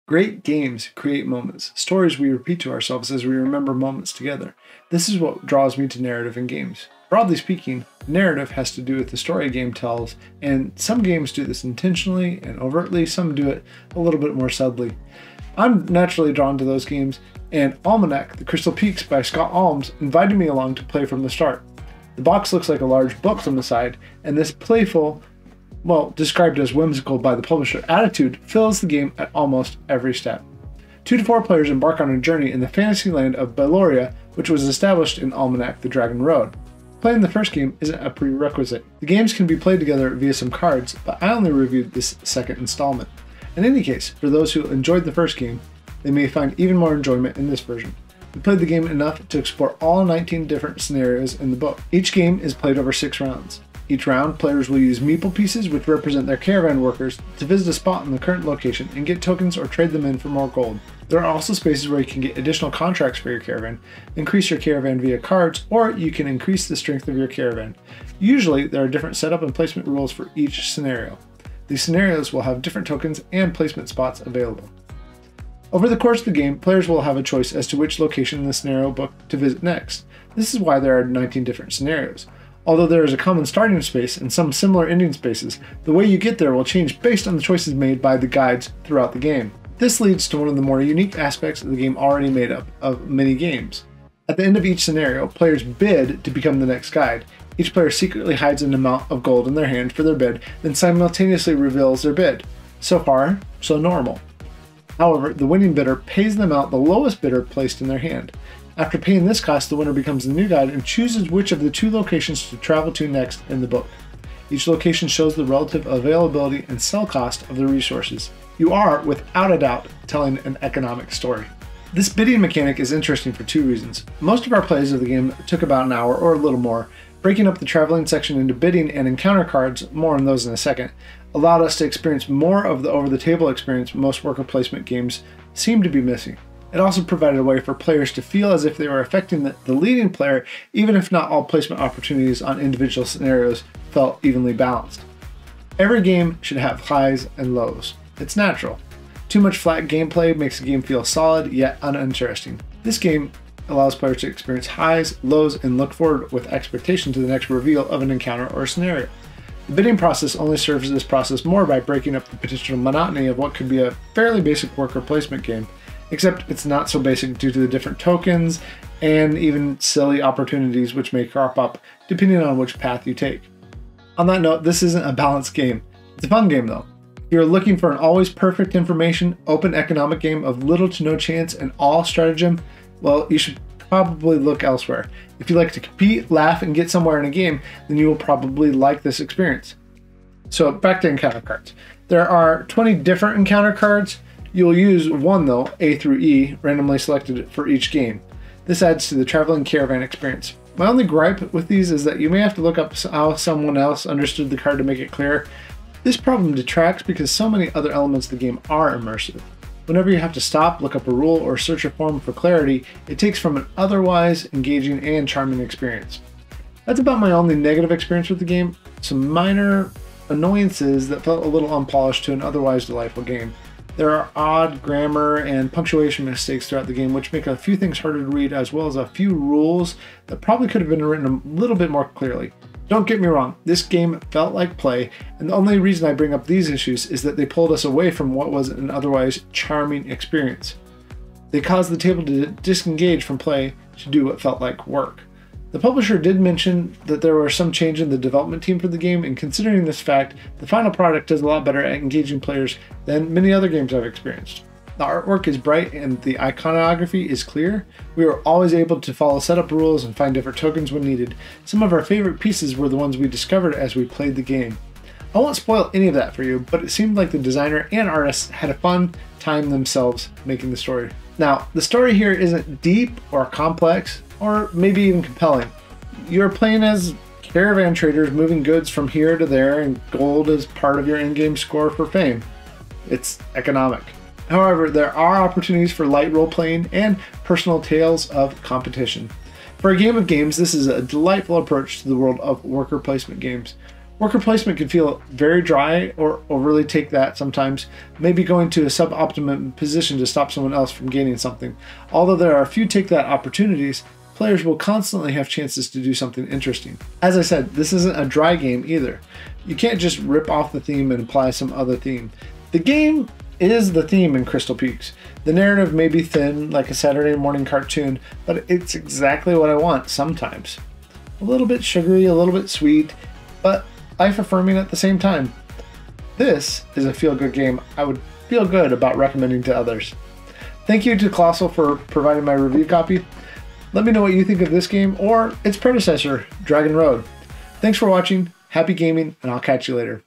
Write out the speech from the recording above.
Great games create moments, stories we repeat to ourselves as we remember moments together. This is what draws me to narrative in games. Broadly speaking, narrative has to do with the story a game tells, and some games do this intentionally and overtly, some do it a little bit more subtly. I'm naturally drawn to those games, and Almanac: The Crystal Peaks by Scott Almes invited me along to play from the start. The box looks like a large book from the side, and this playful, described as whimsical by the publisher, attitude fills the game at almost every step. 2 to 4 players embark on a journey in the fantasy land of Beloria, which was established in Almanac: The Dragon Road. Playing the first game isn't a prerequisite. The games can be played together via some cards, but I only reviewed this second installment. In any case, for those who enjoyed the first game, they may find even more enjoyment in this version. We played the game enough to explore all 19 different scenarios in the book. Each game is played over 6 rounds. Each round, players will use meeple pieces, which represent their caravan workers, to visit a spot in the current location and get tokens or trade them in for more gold. There are also spaces where you can get additional contracts for your caravan, increase your caravan via cards, or you can increase the strength of your caravan. Usually, there are different setup and placement rules for each scenario. These scenarios will have different tokens and placement spots available. Over the course of the game, players will have a choice as to which location in the scenario book to visit next. This is why there are 19 different scenarios. Although there is a common starting space and some similar ending spaces, the way you get there will change based on the choices made by the guides throughout the game. This leads to one of the more unique aspects of the game already made up of mini games. At the end of each scenario, players bid to become the next guide. Each player secretly hides an amount of gold in their hand for their bid, then simultaneously reveals their bid. So far, so normal. However, the winning bidder pays them out the lowest bidder placed in their hand. After paying this cost, the winner becomes the new guide and chooses which of the 2 locations to travel to next in the book. Each location shows the relative availability and sell cost of the resources. You are, without a doubt, telling an economic story. This bidding mechanic is interesting for 2 reasons. Most of our plays of the game took about an hour or a little more. Breaking up the traveling section into bidding and encounter cards, more on those in a second, allowed us to experience more of the over-the-table experience most worker placement games seem to be missing. It also provided a way for players to feel as if they were affecting the leading player, even if not all placement opportunities on individual scenarios felt evenly balanced. Every game should have highs and lows. It's natural. Too much flat gameplay makes a game feel solid yet uninteresting. This game allows players to experience highs, lows, and look forward with expectation to the next reveal of an encounter or scenario. The bidding process only serves this process more by breaking up the potential monotony of what could be a fairly basic worker placement game. Except it's not so basic due to the different tokens and even silly opportunities which may crop up depending on which path you take. On that note, this isn't a balanced game. It's a fun game though. If you're looking for an always perfect information, open economic game of little to no chance and all stratagem, well, you should probably look elsewhere. If you like to compete, laugh, and get somewhere in a game, then you will probably like this experience. So back to encounter cards. There are 20 different encounter cards. You'll use one though, A through E, randomly selected for each game. This adds to the traveling caravan experience. My only gripe with these is that you may have to look up how someone else understood the card to make it clear. This problem detracts because so many other elements of the game are immersive. Whenever you have to stop, look up a rule, or search a form for clarity, it takes from an otherwise engaging and charming experience. That's about my only negative experience with the game. Some minor annoyances that felt a little unpolished to an otherwise delightful game. There are odd grammar and punctuation mistakes throughout the game which make a few things harder to read, as well as a few rules that probably could have been written a little bit more clearly. Don't get me wrong, this game felt like play, and the only reason I bring up these issues is that they pulled us away from what was an otherwise charming experience. They caused the table to disengage from play to do what felt like work. The publisher did mention that there were some change in the development team for the game, and considering this fact, the final product is a lot better at engaging players than many other games I've experienced. The artwork is bright and the iconography is clear. We were always able to follow setup rules and find different tokens when needed. Some of our favorite pieces were the ones we discovered as we played the game. I won't spoil any of that for you, but it seemed like the designer and artists had a fun time themselves making the story. Now, the story here isn't deep or complex, or maybe even compelling. You're playing as caravan traders moving goods from here to there, and gold is part of your in-game score for fame. It's economic. However, there are opportunities for light role-playing and personal tales of competition. For a game of games, this is a delightful approach to the world of worker placement games. Worker placement can feel very dry or overly take that sometimes, maybe going to a suboptimum position to stop someone else from gaining something. Although there are a few take that opportunities, players will constantly have chances to do something interesting. As I said, this isn't a dry game either. You can't just rip off the theme and apply some other theme. The game is the theme in Crystal Peaks. The narrative may be thin, like a Saturday morning cartoon, but it's exactly what I want sometimes. A little bit sugary, a little bit sweet, but life-affirming at the same time. This is a feel-good game I would feel good about recommending to others. Thank you to Colossal for providing my review copy. Let me know what you think of this game or its predecessor, Dragon Road. Thanks for watching, happy gaming, and I'll catch you later.